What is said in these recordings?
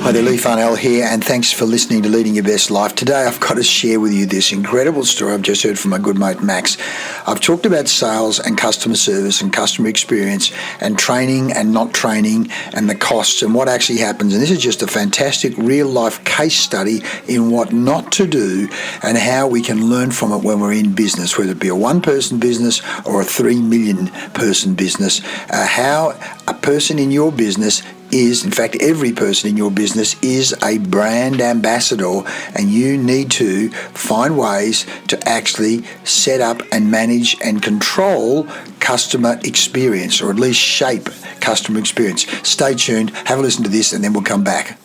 Hi there, Leigh here, and thanks for listening to Leading Your Best Life. Today I've got to share with you this incredible story I've just heard from my good mate Max. I've talked about sales and customer service and customer experience and training and not training and the costs and what actually happens. And this is just a fantastic real-life case study in what not to do and how we can learn from it when we're in business, whether it be a one-person business or a 3 million person business, how a person in your business is, in fact, every person in your business is a brand ambassador, and you need to find ways to actually set up and manage and control customer experience, or at least shape customer experience. Stay tuned, have a listen to this, and then we'll come back.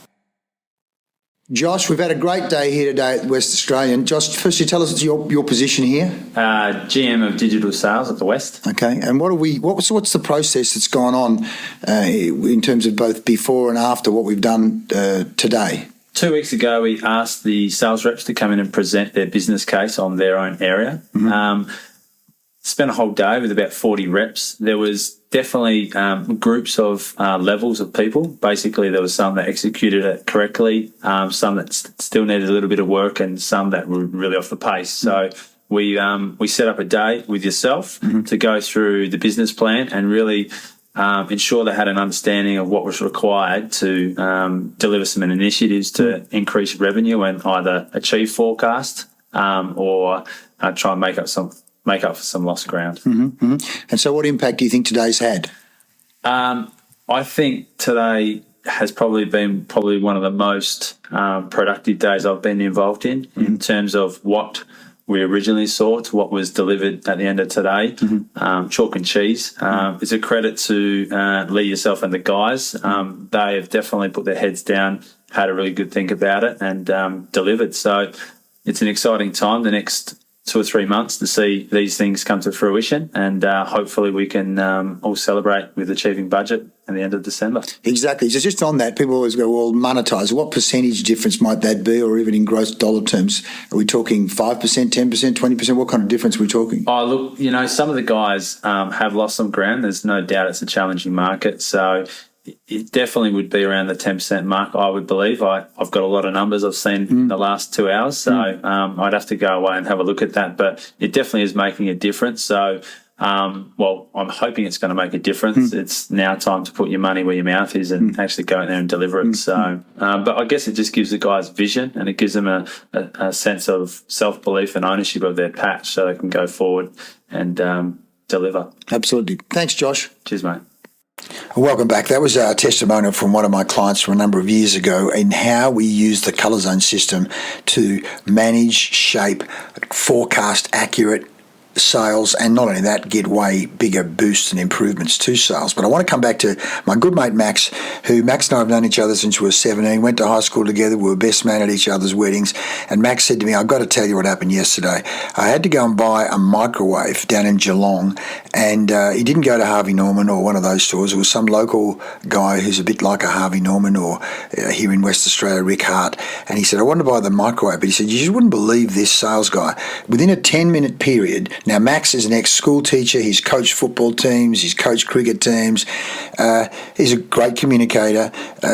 Josh, we've had a great day here today at West Australian. Josh, firstly, tell us your position here. GM of digital sales at the West. Okay, and what's the process that's gone on in terms of both before and after what we've done today? 2 weeks ago, we asked the sales reps to come in and present their business case on their own area. Mm-hmm. Spent a whole day with about 40 reps. There was definitely groups of levels of people. Basically, there was some that executed it correctly, some that still needed a little bit of work, and some that were really off the pace. So we set up a day with yourself to go through the business plan and really ensure they had an understanding of what was required to deliver some initiatives to increase revenue and either achieve forecast or try and make up for some lost ground. Mm-hmm. And so what impact do you think today's had? I think today has probably been one of the most productive days I've been involved in terms of what we originally saw to what was delivered at the end of today. Chalk and cheese. It's a credit to Leigh, yourself, and the guys. They have definitely put their heads down, had a really good think about it, and delivered. So it's an exciting time, the next 2 or 3 months, to see these things come to fruition, and hopefully we can all celebrate with achieving budget at the end of December. Exactly. So just on that, people always go, well, monetize. What percentage difference might that be, or even in gross dollar terms? Are we talking 5%, 10%, 20%? What kind of difference are we talking? Oh, look, some of the guys have lost some ground. There's no doubt it's a challenging market. So it definitely would be around the 10% mark, I would believe. I've got a lot of numbers I've seen in the last 2 hours, so I'd have to go away and have a look at that. But it definitely is making a difference. So, I'm hoping it's going to make a difference. It's now time to put your money where your mouth is and actually go out there and deliver it. So, but I guess it just gives the guys vision, and it gives them a sense of self-belief and ownership of their patch, so they can go forward and deliver. Absolutely. Thanks, Josh. Cheers, mate. Welcome back. That was a testimonial from one of my clients from a number of years ago in how we use the colour zone system to manage, shape, forecast accurate sales, and not only that, get way bigger boosts and improvements to sales. But I want to come back to my good mate Max, who Max and I have known each other since we were 17, went to high school together, we were best man at each other's weddings, and Max said to me, I've got to tell you what happened yesterday. I had to go and buy a microwave down in Geelong, and he didn't go to Harvey Norman or one of those stores. It was some local guy who's a bit like a Harvey Norman, or here in West Australia, Rick Hart, and he said, I want to buy the microwave, but he said, you just wouldn't believe this sales guy. Within a 10-minute period, now Max is an ex-school teacher, he's coached football teams, he's coached cricket teams, he's a great communicator,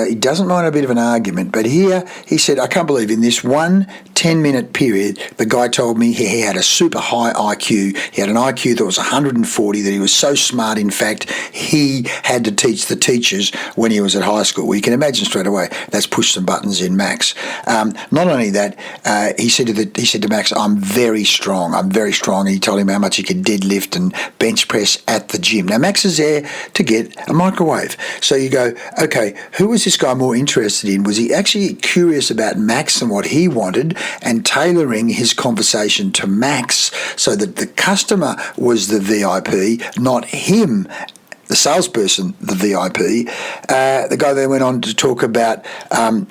he doesn't mind a bit of an argument, but here he said, I can't believe in this one 10-minute period, the guy told me he had a super high IQ, he had an IQ that was 140, that he was so smart, in fact, he had to teach the teachers when he was at high school. Well, you can imagine straight away, that's pushed some buttons in Max. Not only that, he said to Max, I'm very strong, and he told him how much he could deadlift and bench press at the gym. Now, Max is there to get a microwave. So you go, okay, who was this guy more interested in? Was he actually curious about Max and what he wanted, and tailoring his conversation to Max so that the customer was the VIP, not him, the salesperson, the VIP. The guy then went on to talk about,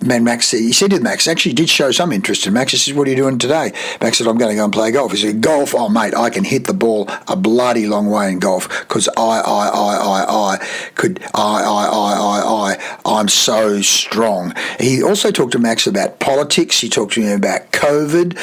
Max, he said to Max, actually did show some interest in Max. He said, what are you doing today? Max said, I'm going to go and play golf. He said, golf? Oh, mate, I can hit the ball a bloody long way in golf because I'm so strong. He also talked to Max about politics. He talked to him about COVID.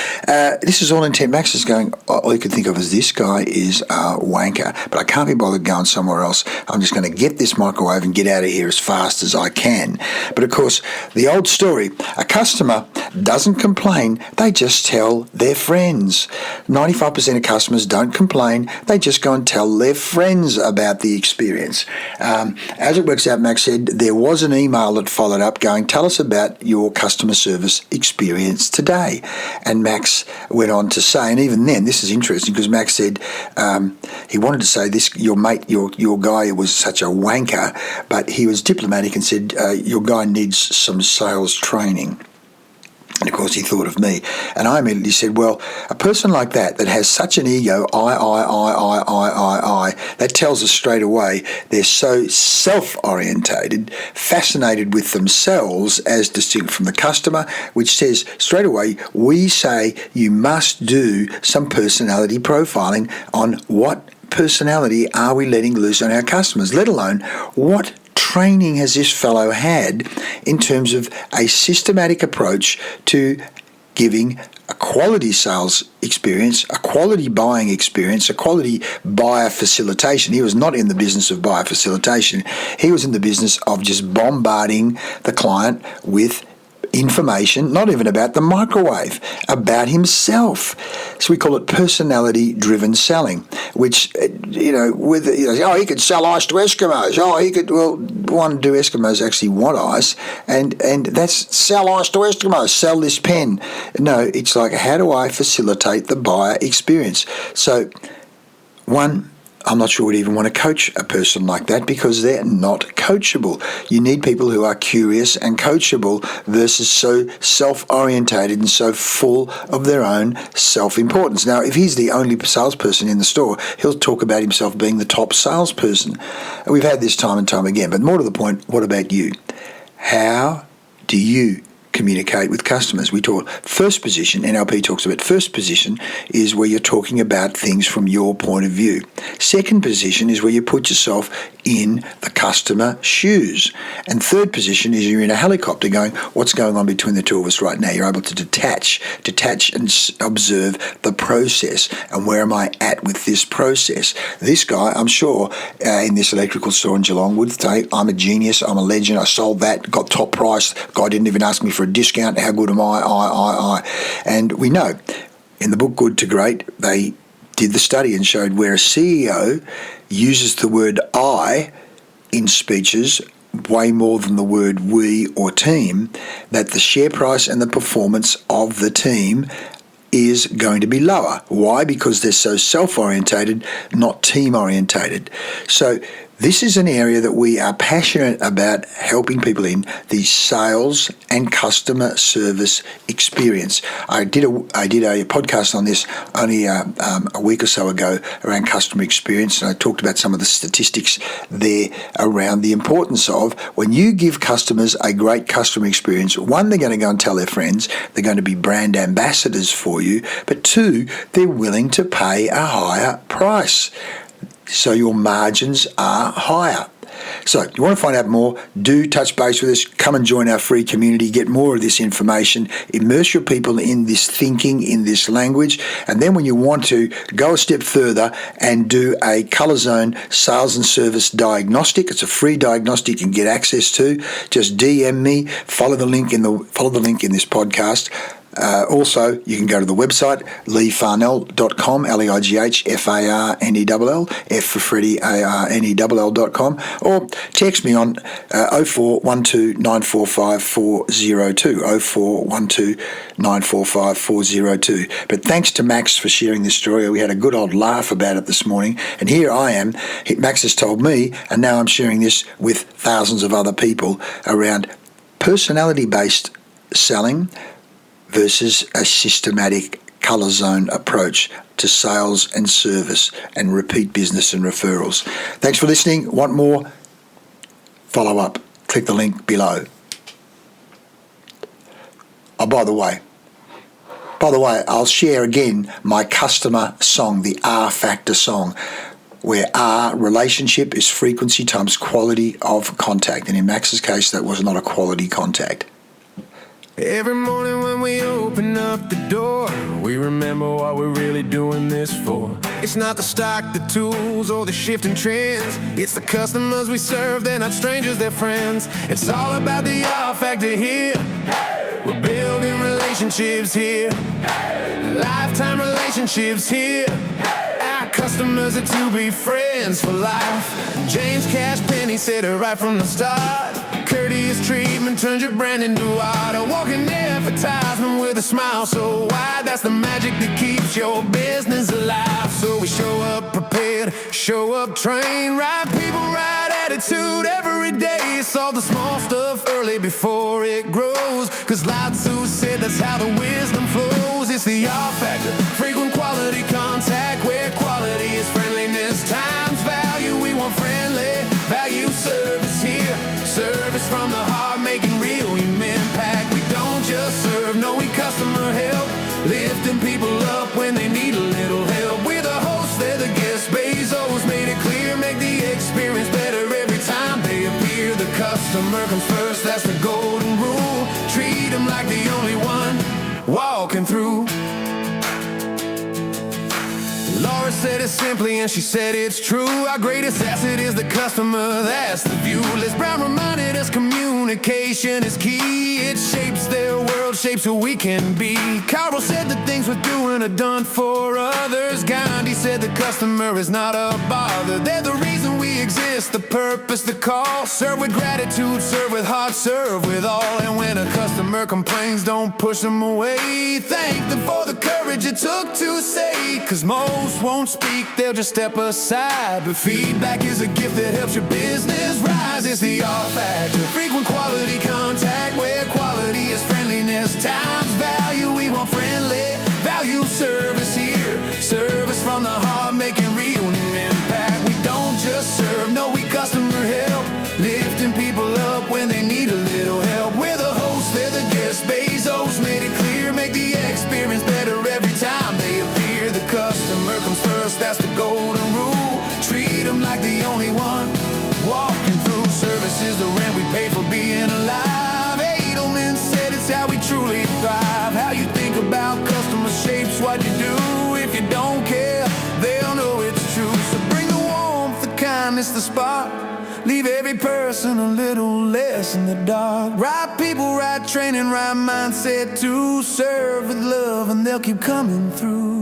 This is all intent. Max is going, all you can think of is this guy is a wanker, but I can't be bothered going somewhere else. I'm just going to get this microwave and get out of here as fast as I can. But of course, the old story, a customer doesn't complain, they just tell their friends. 95% of customers don't complain, they just go and tell their friends about the experience. As it works out, Max said, there was an email that followed up going, tell us about your customer service experience today. And Max went on to say, and even then, this is interesting because Max said he wanted to say this, your mate, your guy was such a wanker, but he was diplomatic and said, your guy needs some sales training. And of course, he thought of me. And I immediately said, well, a person like that has such an ego, I, that tells us straight away they're so self-orientated, fascinated with themselves as distinct from the customer, which says straight away, we say you must do some personality profiling on what personality are we letting loose on our customers, let alone what training has this fellow had in terms of a systematic approach to giving a quality sales experience, a quality buying experience, a quality buyer facilitation. He was not in the business of buyer facilitation. He was in the business of just bombarding the client with information, not even about the microwave, about himself. So we call it personality-driven selling, which, he could sell ice to Eskimos. One, do Eskimos actually want ice? And that's sell ice to Eskimos, sell this pen. No, it's like, how do I facilitate the buyer experience? So, one, I'm not sure we'd even want to coach a person like that because they're not coachable. You need people who are curious and coachable versus so self-orientated and so full of their own self-importance. Now, if he's the only salesperson in the store, he'll talk about himself being the top salesperson. And we've had this time and time again. But more to the point, what about you? How do you communicate with customers? We talk first position. NLP talks about first position is where you're talking about things from your point of view. Second position is where you put yourself in the customer shoes. And third position is you're in a helicopter going, what's going on between the two of us right now? You're able to detach and observe the process. And where am I at with this process? This guy, I'm sure, in this electrical store in Geelong would say, I'm a genius, I'm a legend, I sold that, got top price, guy didn't even ask me for a discount, how good am I. And we know, in the book Good to Great, they did the study and showed where a CEO uses the word I in speeches way more than the word we or team, that the share price and the performance of the team is going to be lower. Why? Because they're so self-orientated, not team-orientated. So this is an area that we are passionate about helping people in, the sales and customer service experience. I did a podcast on this only a week or so ago around customer experience, and I talked about some of the statistics there around the importance of when you give customers a great customer experience, one, they're going to go and tell their friends, they're going to be brand ambassadors for you, but two, they're willing to pay a higher price. So your margins are higher. So you want to find out more, do touch base with us, come and join our free community, get more of this information, immerse your people in this thinking, in this language, and then when you want to, go a step further and do a Colour Zone sales and service diagnostic. It's a free diagnostic you can get access to. Just DM me, follow the link in this podcast. Also, you can go to the website, leighfarnell.com, LEIGHFARNELL, F for Freddie, ARNELL.com, or text me on 0412 945 402, 0412 945 402. But thanks to Max for sharing this story. We had a good old laugh about it this morning, and here I am. Max has told me, and now I'm sharing this with thousands of other people around personality-based selling versus a systematic Colour Zone approach to sales and service and repeat business and referrals. Thanks for listening. Want more? Follow up. Click the link below. Oh, by the way, I'll share again my customer song, the R Factor song, where R, relationship, is frequency times quality of contact. And in Max's case, that was not a quality contact. Every morning when we open up the door, we remember what we're really doing this for. It's not the stock, the tools, or the shifting trends. It's the customers we serve, they're not strangers, they're friends. It's all about the R factor here. We're building relationships here, lifetime relationships here. Our customers are to be friends for life. James Cash Penny said it right from the start. Courteous treatment turns your brand into art. A walking advertisement with a smile so wide. That's the magic that keeps your business alive. So we show up prepared, show up trained, right people, right attitude every day. It's all the small stuff early before it grows. Cause Lao Tzu said that's how the wisdom flows. It's the R factor, frequent quality contact, where quality is friendliness times value. We want friendly value service here. Service from the heart, making real human impact. We don't just serve, no, we customer help, lifting people up when they need a little help. We're the hosts, they're the guests. Bezos made it clear, make the experience better every time they appear. The customer comes first, that's the golden rule. Treat them like the only one walking through. Laura said it simply and she said it's true. Our greatest asset is the customer, that's the view. Les Brown reminded us communication is key. It shapes their world, shapes who we can be. Carl said the things we're doing are done for others. Gandhi said the customer is not a bother. They're the reason we exist, the purpose, the call. Serve with gratitude, serve with heart, serve with all. And when a customer complains, don't push them away. Thank them for the courage it took to say. Cause most won't speak, they'll just step aside. But feedback is a gift that helps your business rise. It's the R factor, frequent quality contact, where quality is friendliness times value. We want friendly value service here. Service from the heart, making real impact. We don't just serve, no, we customer help, lifting people up when they need a little help. We're the hosts, they're the guests. Bezos made it clear, make the experience better every time they appear. The customer comes first, that's the golden rule. Treat them like the only one walking through. Service is the rent we pay for being alive. Edelman said it's how we truly thrive. How you think about customers shapes what you do. If you don't care, they'll know it's true. So bring the warmth, the kindness, the spark. Leave every person a little less in the dark. Right people, right training, right mindset to serve with love, and they'll keep coming through.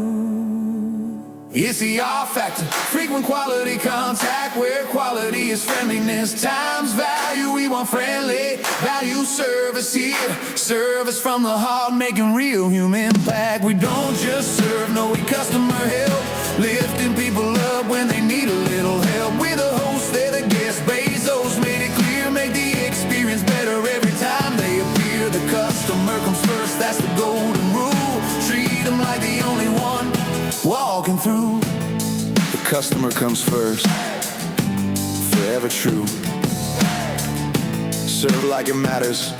It's the R factor, frequent quality contact, where quality is friendliness times value. We want friendly value service here. Service from the heart, making real human impact. We don't just serve, no, we customer help, lifting people up when they need a little help. We're the hosts, they're the guests. Bezos made it clear, make the experience better every time they appear. The customer comes first, that's the golden rule. Treat them like the only one walking through. The customer comes first, forever true. Serve like it matters,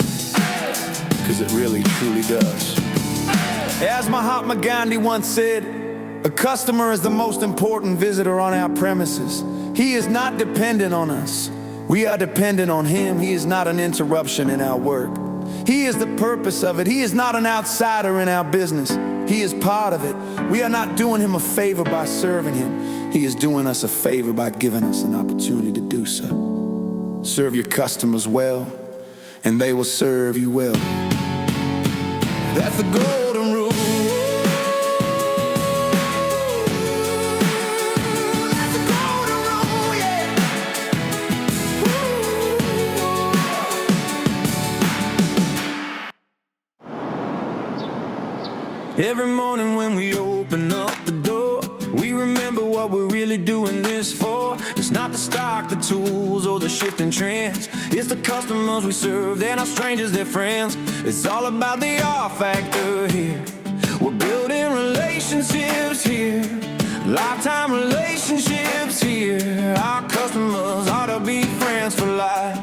cause it really truly does. As Mahatma Gandhi once said, a customer is the most important visitor on our premises. He is not dependent on us, we are dependent on him. He is not an interruption in our work. He is the purpose of it. He is not an outsider in our business. He is part of it. We are not doing him a favor by serving him. He is doing us a favor by giving us an opportunity to do so. Serve your customers well, and they will serve you well. That's the golden rule. That's the golden rule, yeah. Every morning when we open up the door, we remember what we're really doing this for. It's not the stock, the tools, or the shifting trends. It's the customers we serve, they're not strangers, they're friends. It's all about the R factor here. We're building relationships here, lifetime relationships here. Our customers ought to be friends for life.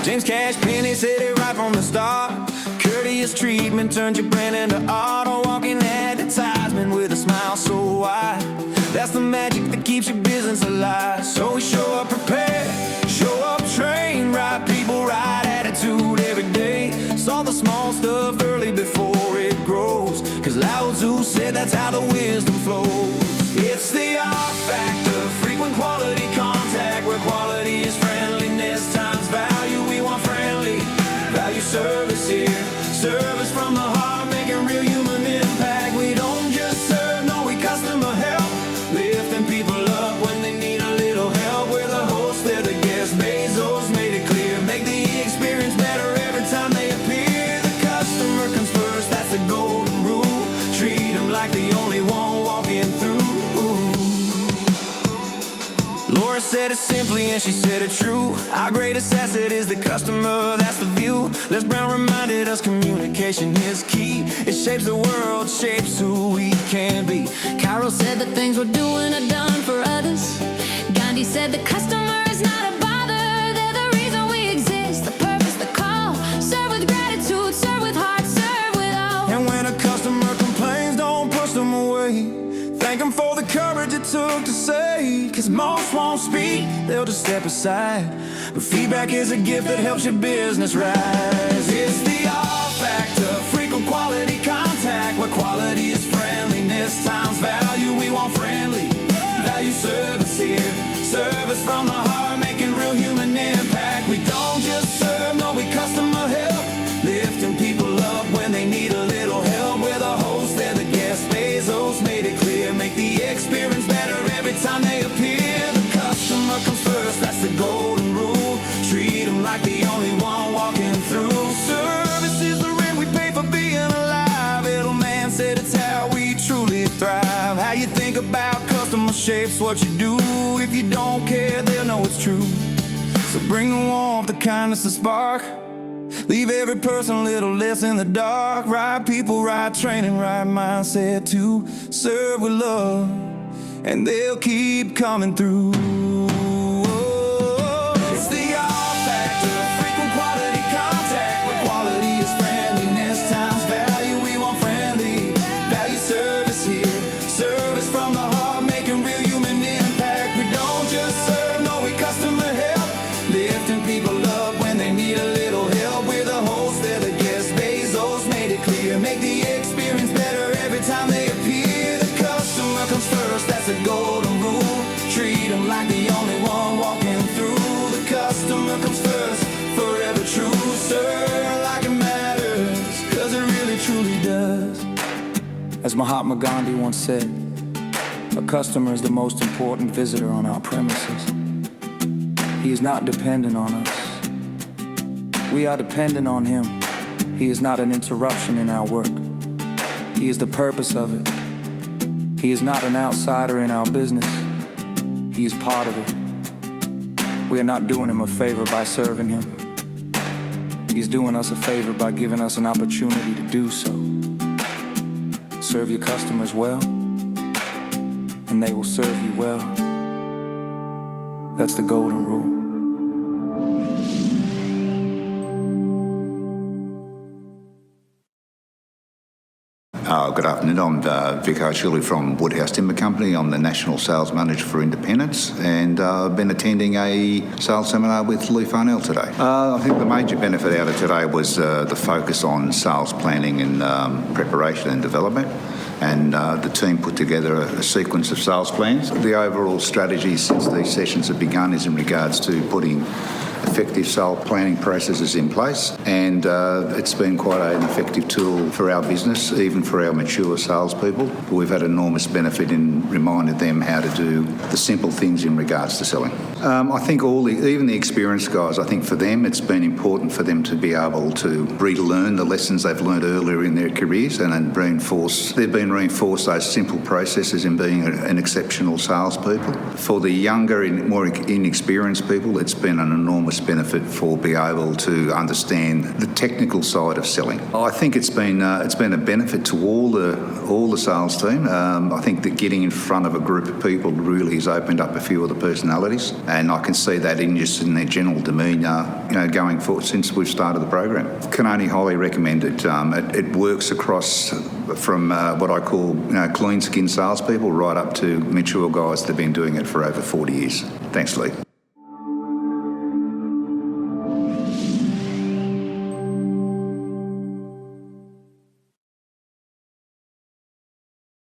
James Cash Penny said it right from the start. Courteous treatment turns your brand into art. A walking advertisement with a smile so wide. That's the magic that keeps your business alive. So we show up prepared, show up trained, right people, right attitude every day. Notice all the small stuff early before it grows, 'cause Lao Tzu said that's how the wisdom flows. It's the R factor, frequent quality contact, where quality is friendliness times value. We want friendly value service here. Service from the heart, making real human impact. We don't just serve, no, we customer help. Lifting people up when they need a little help. We're the host, they're the guest. Bezos made it clear. Make the experience better every time they appear. The customer comes first, that's the golden rule. Treat them like the only one walking through. Laura said it simply and she said it true. Our greatest asset is the customer, that's the view. Les Brown reminded us communication is key. It shapes the world, shapes who we can be. Carol said the things we're doing are done for others. Gandhi said the customer is not a bother. They're the reason we exist, the purpose, the call. Serve with gratitude, serve with heart, serve with all. And when a customer complains, don't push them away. Thank them for the courage it took to say. 'Cause most won't speak, they'll just step aside. But feedback is a gift that helps your business rise. It's the R factor, frequent quality contact, where quality is friendliness times value. We want friendly value service here. Service from the heart, making real human impact. We don't just serve, no, we customer help. Lifting people up when they need a little help. We're the host, they're the guest. Bezos made it clear. Make the experience better every time they appear. The customer comes first, that's the golden rule. Treat them like the only one walking through. Service is the rent we pay for being alive. Little man said it's how we truly thrive. How you think about customer shapes what you do. If you don't care, they'll know it's true. So bring the warmth, the kindness, the spark. Leave every person a little less in the dark. Right people, right training, right mindset to serve with love, and they'll keep coming through. It's the R factor, frequent quality contact, where quality is friendliness times value. We want friendly value service here. Service from the heart, making real human impact. We don't just serve, no, we customer help. Lifting people up when they need a little help. We're the host, they're the guest. Bezos made it clear. Make the experience better every time they appear. The customer comes first, that's a golden rule. Treat them like the only one walking through. The customer comes first, forever true. Serve like it matters, 'cause it really truly does. As Mahatma Gandhi once said, a customer is the most important visitor on our premises. He is not dependent on us. We are dependent on him. He is not an interruption in our work. He is the purpose of it. He is not an outsider in our business. He is part of it. We are not doing him a favor by serving him. He's doing us a favor by giving us an opportunity to do so. Serve your customers well, and they will serve you well. That's the golden rule. Good afternoon. I'm Vicar Shirley from Woodhouse Timber Company. I'm the National Sales Manager for Independence, and I've been attending a sales seminar with Leigh today. I think the major benefit out of today was the focus on sales planning and preparation and development. And the team put together a sequence of sales plans. The overall strategy since these sessions have begun is in regards to putting effective sales planning processes in place, and it's been quite an effective tool for our business, even for our mature salespeople. We've had enormous benefit in reminding them how to do the simple things in regards to selling. I think even the experienced guys, I think for them it's been important for them to be able to relearn the lessons they've learned earlier in their careers, and then they've been reinforced those simple processes in being an exceptional salespeople. For the younger and more inexperienced people, it's been an enormous benefit for being able to understand the technical side of selling. I think it's been a benefit to all the sales team. I think that getting in front of a group of people really has opened up a few of the personalities, and I can see that in their general demeanour, going forward since we've started the program. Can only highly recommend it. It works across from what I call clean skin salespeople right up to mature guys that have been doing it for over 40 years. Thanks, Leigh.